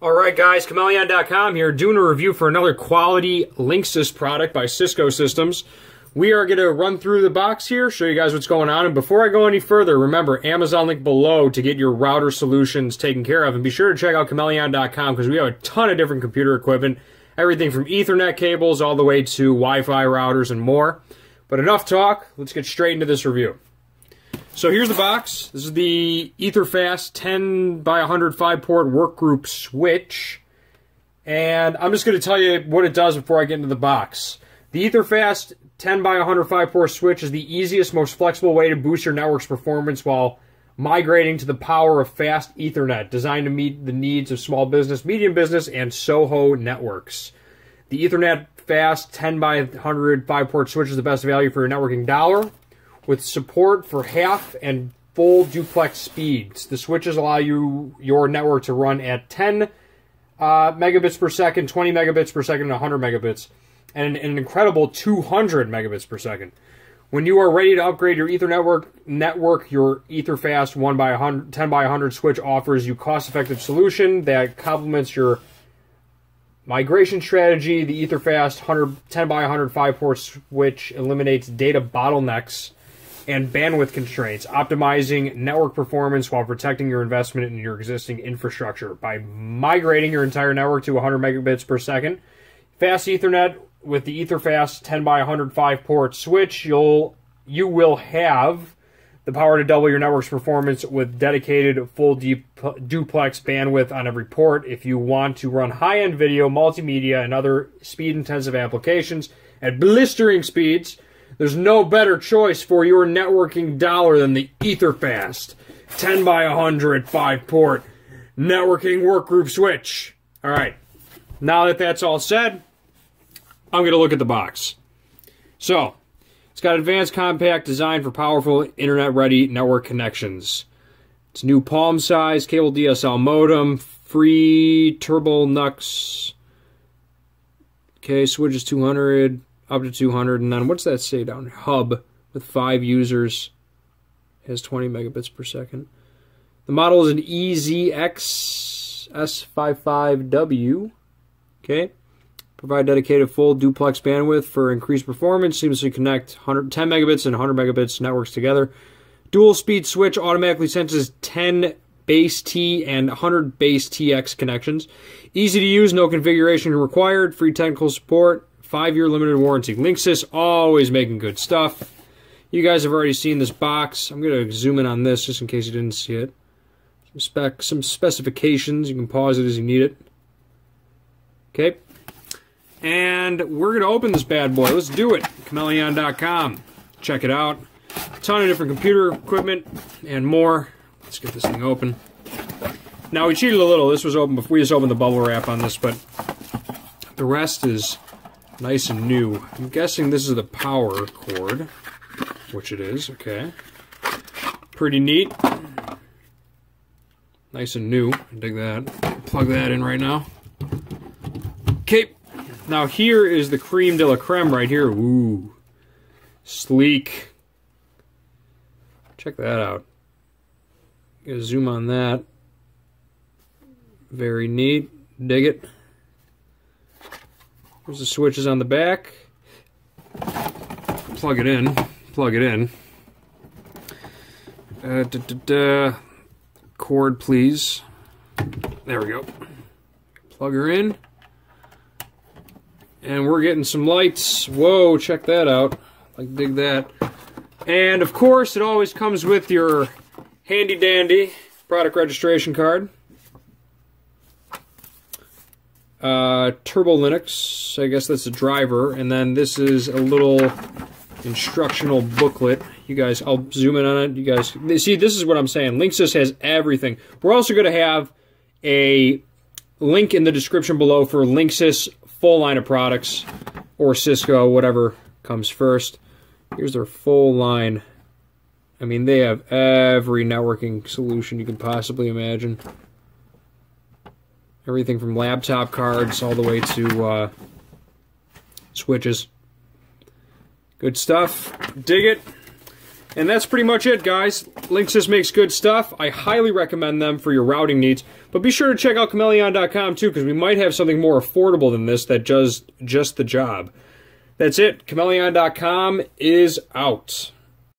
Alright guys, Chmelaeon.com here, doing a review for another quality Linksys product by Cisco Systems. We are going to run through the box here, show you guys what's going on, and before I go any further, remember, Amazon link below to get your router solutions taken care of, and be sure to check out Chmelaeon.com because we have a ton of different computer equipment, everything from Ethernet cables all the way to Wi-Fi routers and more. But enough talk, let's get straight into this review. So here's the box. This is the EtherFast 10 by 105 port Workgroup switch. And I'm just going to tell you what it does before I get into the box. The EtherFast 10 by 105 port switch is the easiest, most flexible way to boost your network's performance while migrating to the power of fast Ethernet, designed to meet the needs of small business, medium business, and SOHO networks. The Ethernet Fast 10 by 105 port switch is the best value for your networking dollar, with support for half and full duplex speeds. The switches allow your network to run at 10 megabits per second, 20 megabits per second, and 100 megabits, and an incredible 200 megabits per second. When you are ready to upgrade your Ethernet network, your EtherFast 10 by 100 switch offers you cost-effective solution that complements your migration strategy. The EtherFast 10 by 105 port switch eliminates data bottlenecks and bandwidth constraints, optimizing network performance while protecting your investment in your existing infrastructure. By migrating your entire network to 100 megabits per second, fast Ethernet with the EtherFast 10 by 105 port switch, you will have the power to double your network's performance with dedicated full duplex bandwidth on every port. If you want to run high-end video, multimedia, and other speed-intensive applications at blistering speeds, there's no better choice for your networking dollar than the EtherFast 10 by 105 port networking workgroup switch. All right, now that that's all said, I'm going to look at the box. So, it's got advanced compact design for powerful internet-ready network connections. It's new palm size, cable DSL modem, free turbo NUX. Okay, switch is 200, up to 200, and then what's that say down here? Hub with 5 users, has 20 megabits per second. The model is an EZXS55W. Okay. Provide dedicated full duplex bandwidth for increased performance. Seamlessly connect 10 megabits and 100 megabits networks together. Dual speed switch automatically senses 10 base T and 100 base TX connections. Easy to use, no configuration required. Free technical support. 5-year limited warranty. Linksys always making good stuff. You guys have already seen this box. I'm going to zoom in on this just in case you didn't see it. Some specifications. You can pause it as you need it. Okay. And we're going to open this bad boy. Let's do it. Chmelaeon.com. Check it out. A ton of different computer equipment and more. Let's get this thing open. Now, we cheated a little. This was open before. We just opened the bubble wrap on this, but the rest is nice and new. I'm guessing this is the power cord, which it is. Okay. Pretty neat. Nice and new. I dig that. Plug that in right now. Okay. Now here is the creme de la creme right here. Ooh. Sleek. Check that out. Get a zoom on that. Very neat. Dig it. There's the switches on the back. Plug it in. Plug it in. Cord, please. There we go. Plug her in. And we're getting some lights. Whoa, check that out. Like, dig that. And, of course, it always comes with your handy-dandy product registration card. Turbo Linux, I guess that's the driver, and then this is a little instructional booklet. You guys, I'll zoom in on it. You guys, see, this is what I'm saying. Linksys has everything. We're also going to have a link in the description below for Linksys full line of products, or Cisco, whatever comes first. Here's their full line. I mean, they have every networking solution you can possibly imagine. Everything from laptop cards all the way to switches. Good stuff. Dig it. And that's pretty much it, guys. Linksys makes good stuff. I highly recommend them for your routing needs. But be sure to check out Chmelaeon.com too, because we might have something more affordable than this that does just the job. That's it. Chmelaeon.com is out.